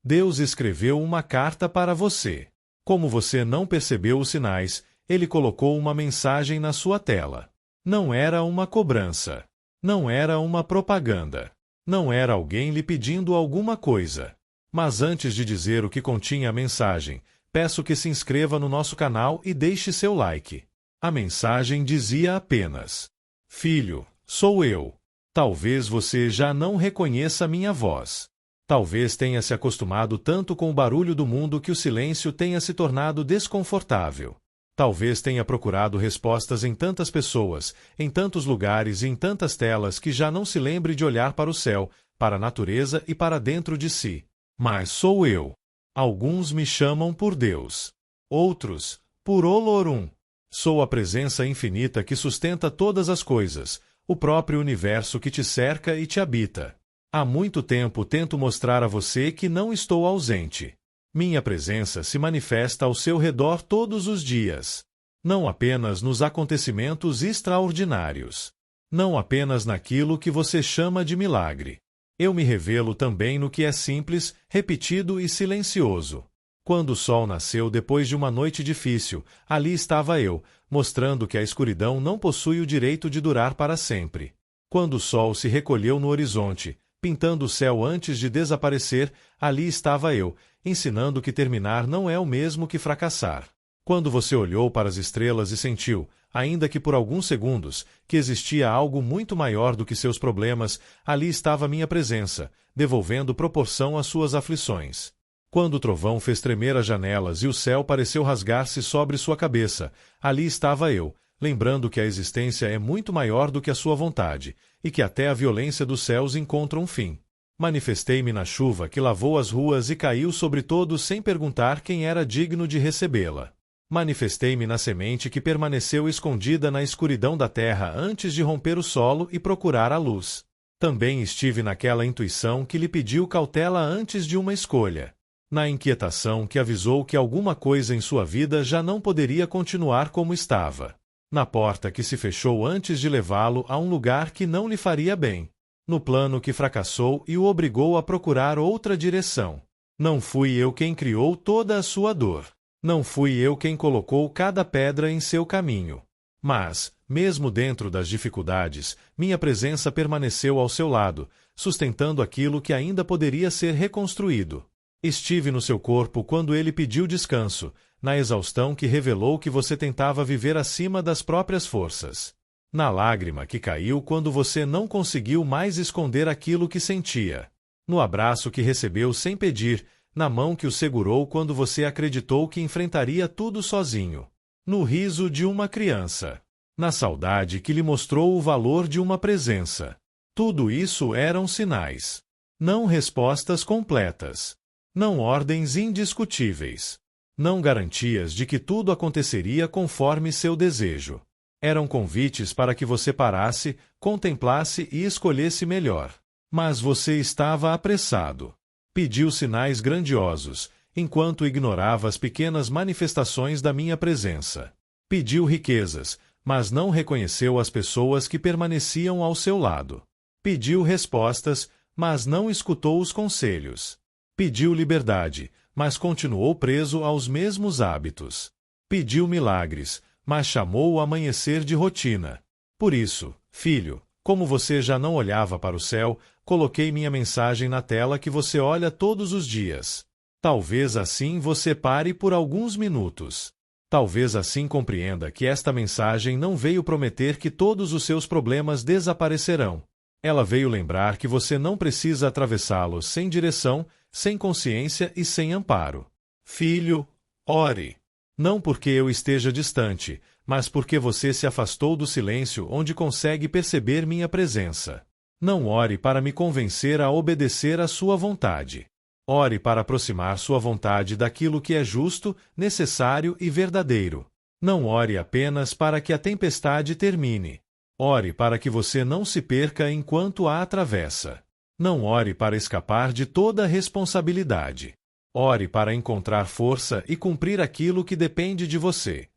Deus escreveu uma carta para você. Como você não percebeu os sinais, ele colocou uma mensagem na sua tela. Não era uma cobrança. Não era uma propaganda. Não era alguém lhe pedindo alguma coisa. Mas antes de dizer o que continha a mensagem, peço que se inscreva no nosso canal e deixe seu like. A mensagem dizia apenas: Filho, sou eu. Talvez você já não reconheça minha voz. Talvez tenha se acostumado tanto com o barulho do mundo que o silêncio tenha se tornado desconfortável. Talvez tenha procurado respostas em tantas pessoas, em tantos lugares e em tantas telas que já não se lembre de olhar para o céu, para a natureza e para dentro de si. Mas sou eu. Alguns me chamam por Deus. Outros, por Olorum. Sou a presença infinita que sustenta todas as coisas, o próprio universo que te cerca e te habita. Há muito tempo tento mostrar a você que não estou ausente. Minha presença se manifesta ao seu redor todos os dias. Não apenas nos acontecimentos extraordinários. Não apenas naquilo que você chama de milagre. Eu me revelo também no que é simples, repetido e silencioso. Quando o sol nasceu depois de uma noite difícil, ali estava eu, mostrando que a escuridão não possui o direito de durar para sempre. Quando o sol se recolheu no horizonte, pintando o céu antes de desaparecer, ali estava eu, ensinando que terminar não é o mesmo que fracassar. Quando você olhou para as estrelas e sentiu, ainda que por alguns segundos, que existia algo muito maior do que seus problemas, ali estava minha presença, devolvendo proporção às suas aflições. Quando o trovão fez tremer as janelas e o céu pareceu rasgar-se sobre sua cabeça, ali estava eu, lembrando que a existência é muito maior do que a sua vontade, e que até a violência dos céus encontra um fim. Manifestei-me na chuva que lavou as ruas e caiu sobre todos sem perguntar quem era digno de recebê-la. Manifestei-me na semente que permaneceu escondida na escuridão da terra antes de romper o solo e procurar a luz. Também estive naquela intuição que lhe pediu cautela antes de uma escolha. Na inquietação que avisou que alguma coisa em sua vida já não poderia continuar como estava. Na porta que se fechou antes de levá-lo a um lugar que não lhe faria bem. No plano que fracassou e o obrigou a procurar outra direção. Não fui eu quem criou toda a sua dor. Não fui eu quem colocou cada pedra em seu caminho. Mas, mesmo dentro das dificuldades, minha presença permaneceu ao seu lado, sustentando aquilo que ainda poderia ser reconstruído. Estive no seu corpo quando ele pediu descanso, na exaustão que revelou que você tentava viver acima das próprias forças. Na lágrima que caiu quando você não conseguiu mais esconder aquilo que sentia. No abraço que recebeu sem pedir, na mão que o segurou quando você acreditou que enfrentaria tudo sozinho. No riso de uma criança. Na saudade que lhe mostrou o valor de uma presença. Tudo isso eram sinais. Não respostas completas. Não ordens indiscutíveis. Não garantias de que tudo aconteceria conforme seu desejo. Eram convites para que você parasse, contemplasse e escolhesse melhor. Mas você estava apressado. Pediu sinais grandiosos, enquanto ignorava as pequenas manifestações da minha presença. Pediu riquezas, mas não reconheceu as pessoas que permaneciam ao seu lado. Pediu respostas, mas não escutou os conselhos. Pediu liberdade, mas continuou preso aos mesmos hábitos. Pediu milagres, mas chamou o amanhecer de rotina. Por isso, filho, como você já não olhava para o céu, coloquei minha mensagem na tela que você olha todos os dias. Talvez assim você pare por alguns minutos. Talvez assim compreenda que esta mensagem não veio prometer que todos os seus problemas desaparecerão. Ela veio lembrar que você não precisa atravessá-los sem direção, sem consciência e sem amparo. Filho, ore. Não porque eu esteja distante, mas porque você se afastou do silêncio onde consegue perceber minha presença. Não ore para me convencer a obedecer à sua vontade. Ore para aproximar sua vontade daquilo que é justo, necessário e verdadeiro. Não ore apenas para que a tempestade termine. Ore para que você não se perca enquanto a atravessa. Não ore para escapar de toda responsabilidade. Ore para encontrar força e cumprir aquilo que depende de você.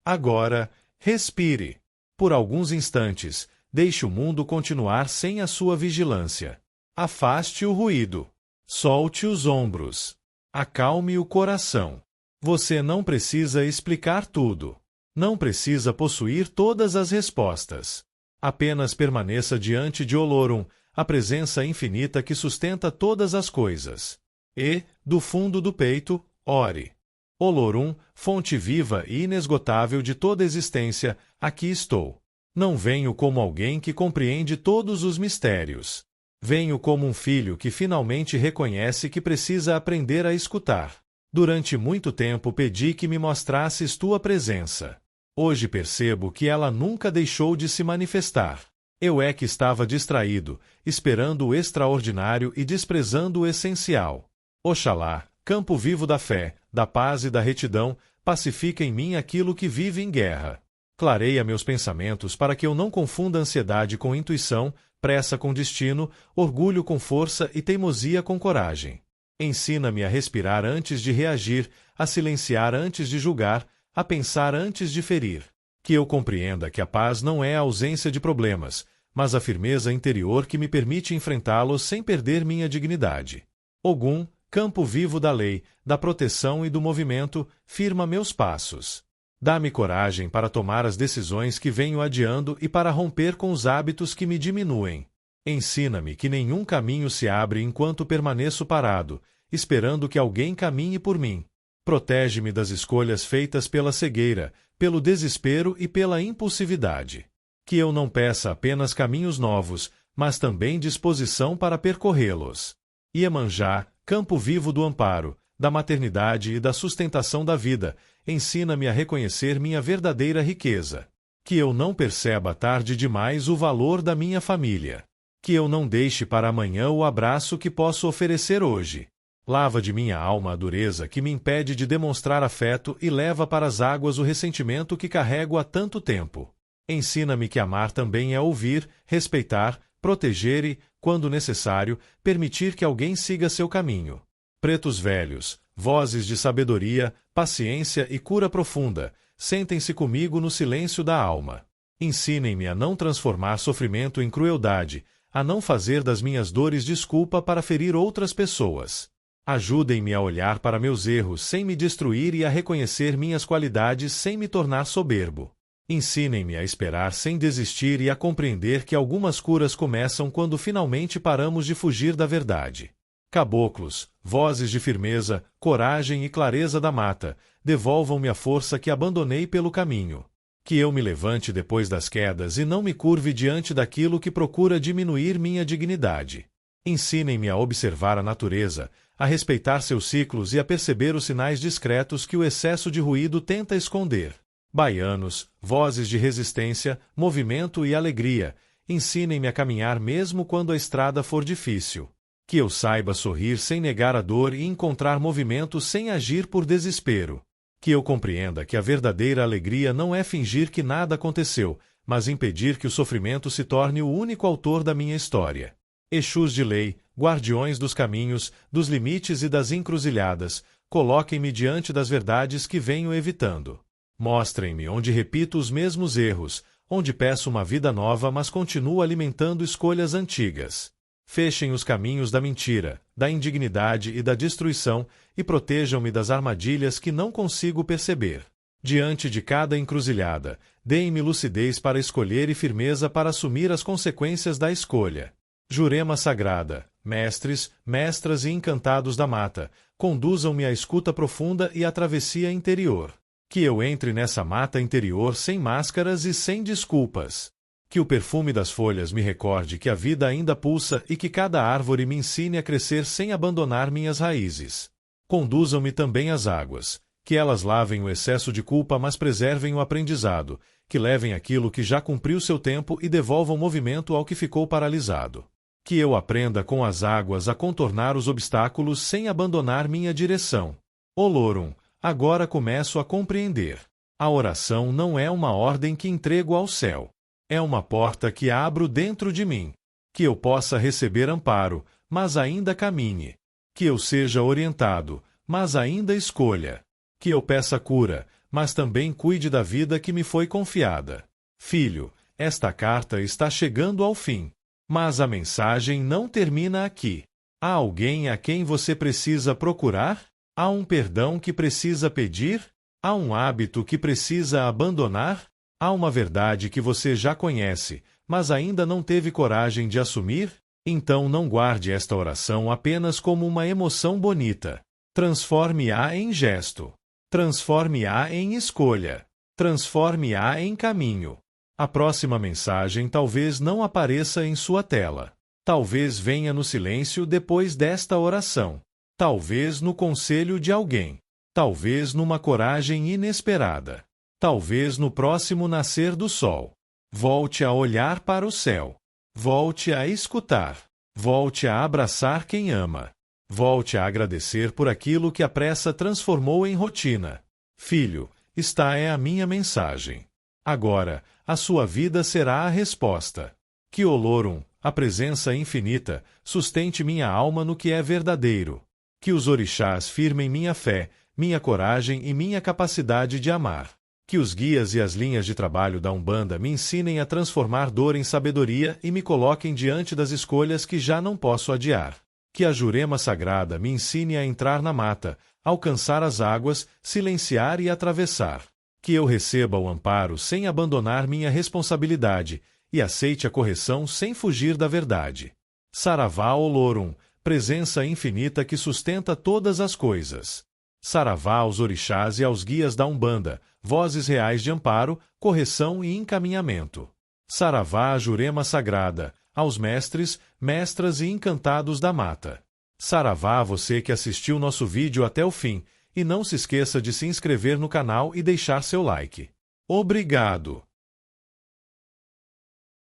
Agora, respire. Por alguns instantes, deixe o mundo continuar sem a sua vigilância. Afaste o ruído. Solte os ombros. Acalme o coração. Você não precisa explicar tudo. Não precisa possuir todas as respostas. Apenas permaneça diante de Olorum, a presença infinita que sustenta todas as coisas. E, do fundo do peito, ore. Olorum, fonte viva e inesgotável de toda existência, aqui estou. Não venho como alguém que compreende todos os mistérios. Venho como um filho que finalmente reconhece que precisa aprender a escutar. Durante muito tempo pedi que me mostrasses tua presença. Hoje percebo que ela nunca deixou de se manifestar. Eu é que estava distraído, esperando o extraordinário e desprezando o essencial. Oxalá, campo vivo da fé, da paz e da retidão, pacifica em mim aquilo que vive em guerra. Clareia meus pensamentos para que eu não confunda ansiedade com intuição, pressa com destino, orgulho com força e teimosia com coragem. Ensina-me a respirar antes de reagir, a silenciar antes de julgar, a pensar antes de ferir. Que eu compreenda que a paz não é a ausência de problemas, mas a firmeza interior que me permite enfrentá-los sem perder minha dignidade. Ogum, campo vivo da lei, da proteção e do movimento, firma meus passos. Dá-me coragem para tomar as decisões que venho adiando e para romper com os hábitos que me diminuem. Ensina-me que nenhum caminho se abre enquanto permaneço parado, esperando que alguém caminhe por mim. Protege-me das escolhas feitas pela cegueira, pelo desespero e pela impulsividade. Que eu não peça apenas caminhos novos, mas também disposição para percorrê-los. Iemanjá, campo vivo do amparo, da maternidade e da sustentação da vida, ensina-me a reconhecer minha verdadeira riqueza. Que eu não perceba tarde demais o valor da minha família. Que eu não deixe para amanhã o abraço que posso oferecer hoje. Lava de minha alma a dureza que me impede de demonstrar afeto e leva para as águas o ressentimento que carrego há tanto tempo. Ensina-me que amar também é ouvir, respeitar, proteger e, quando necessário, permitir que alguém siga seu caminho. Pretos velhos, vozes de sabedoria, paciência e cura profunda, sentem-se comigo no silêncio da alma. Ensinem-me a não transformar sofrimento em crueldade, a não fazer das minhas dores desculpa para ferir outras pessoas. Ajudem-me a olhar para meus erros sem me destruir e a reconhecer minhas qualidades sem me tornar soberbo. Ensinem-me a esperar sem desistir e a compreender que algumas curas começam quando finalmente paramos de fugir da verdade. Caboclos, vozes de firmeza, coragem e clareza da mata, devolvam-me a força que abandonei pelo caminho. Que eu me levante depois das quedas e não me curve diante daquilo que procura diminuir minha dignidade. Ensinem-me a observar a natureza, a respeitar seus ciclos e a perceber os sinais discretos que o excesso de ruído tenta esconder. Baianos, vozes de resistência, movimento e alegria, ensinem-me a caminhar mesmo quando a estrada for difícil. Que eu saiba sorrir sem negar a dor e encontrar movimento sem agir por desespero. Que eu compreenda que a verdadeira alegria não é fingir que nada aconteceu, mas impedir que o sofrimento se torne o único autor da minha história. Exus de lei, guardiões dos caminhos, dos limites e das encruzilhadas, coloquem-me diante das verdades que venho evitando. Mostrem-me onde repito os mesmos erros, onde peço uma vida nova mas continuo alimentando escolhas antigas. Fechem os caminhos da mentira, da indignidade e da destruição e protejam-me das armadilhas que não consigo perceber. Diante de cada encruzilhada, deem-me lucidez para escolher e firmeza para assumir as consequências da escolha. Jurema sagrada, mestres, mestras e encantados da mata, conduzam-me à escuta profunda e à travessia interior. Que eu entre nessa mata interior sem máscaras e sem desculpas. Que o perfume das folhas me recorde que a vida ainda pulsa e que cada árvore me ensine a crescer sem abandonar minhas raízes. Conduzam-me também às águas, que elas lavem o excesso de culpa mas preservem o aprendizado, que levem aquilo que já cumpriu seu tempo e devolvam movimento ao que ficou paralisado. Que eu aprenda com as águas a contornar os obstáculos sem abandonar minha direção. Olorum, agora começo a compreender. A oração não é uma ordem que entrego ao céu. É uma porta que abro dentro de mim. Que eu possa receber amparo, mas ainda caminhe. Que eu seja orientado, mas ainda escolha. Que eu peça cura, mas também cuide da vida que me foi confiada. Filho, esta carta está chegando ao fim. Mas a mensagem não termina aqui. Há alguém a quem você precisa procurar? Há um perdão que precisa pedir? Há um hábito que precisa abandonar? Há uma verdade que você já conhece, mas ainda não teve coragem de assumir? Então não guarde esta oração apenas como uma emoção bonita. Transforme-a em gesto. Transforme-a em escolha. Transforme-a em caminho. A próxima mensagem talvez não apareça em sua tela. Talvez venha no silêncio depois desta oração. Talvez no conselho de alguém. Talvez numa coragem inesperada. Talvez no próximo nascer do sol. Volte a olhar para o céu. Volte a escutar. Volte a abraçar quem ama. Volte a agradecer por aquilo que a pressa transformou em rotina. Filho, esta é a minha mensagem. Agora, a sua vida será a resposta. Que Olorum, a presença infinita, sustente minha alma no que é verdadeiro. Que os orixás firmem minha fé, minha coragem e minha capacidade de amar. Que os guias e as linhas de trabalho da Umbanda me ensinem a transformar dor em sabedoria e me coloquem diante das escolhas que já não posso adiar. Que a Jurema Sagrada me ensine a entrar na mata, alcançar as águas, silenciar e atravessar. Que eu receba o amparo sem abandonar minha responsabilidade e aceite a correção sem fugir da verdade. Saravá Olorum, presença infinita que sustenta todas as coisas. Saravá aos orixás e aos guias da Umbanda, vozes reais de amparo, correção e encaminhamento. Saravá a Jurema Sagrada, aos mestres, mestras e encantados da mata. Saravá a você que assistiu nosso vídeo até o fim, e não se esqueça de se inscrever no canal e deixar seu like. Obrigado!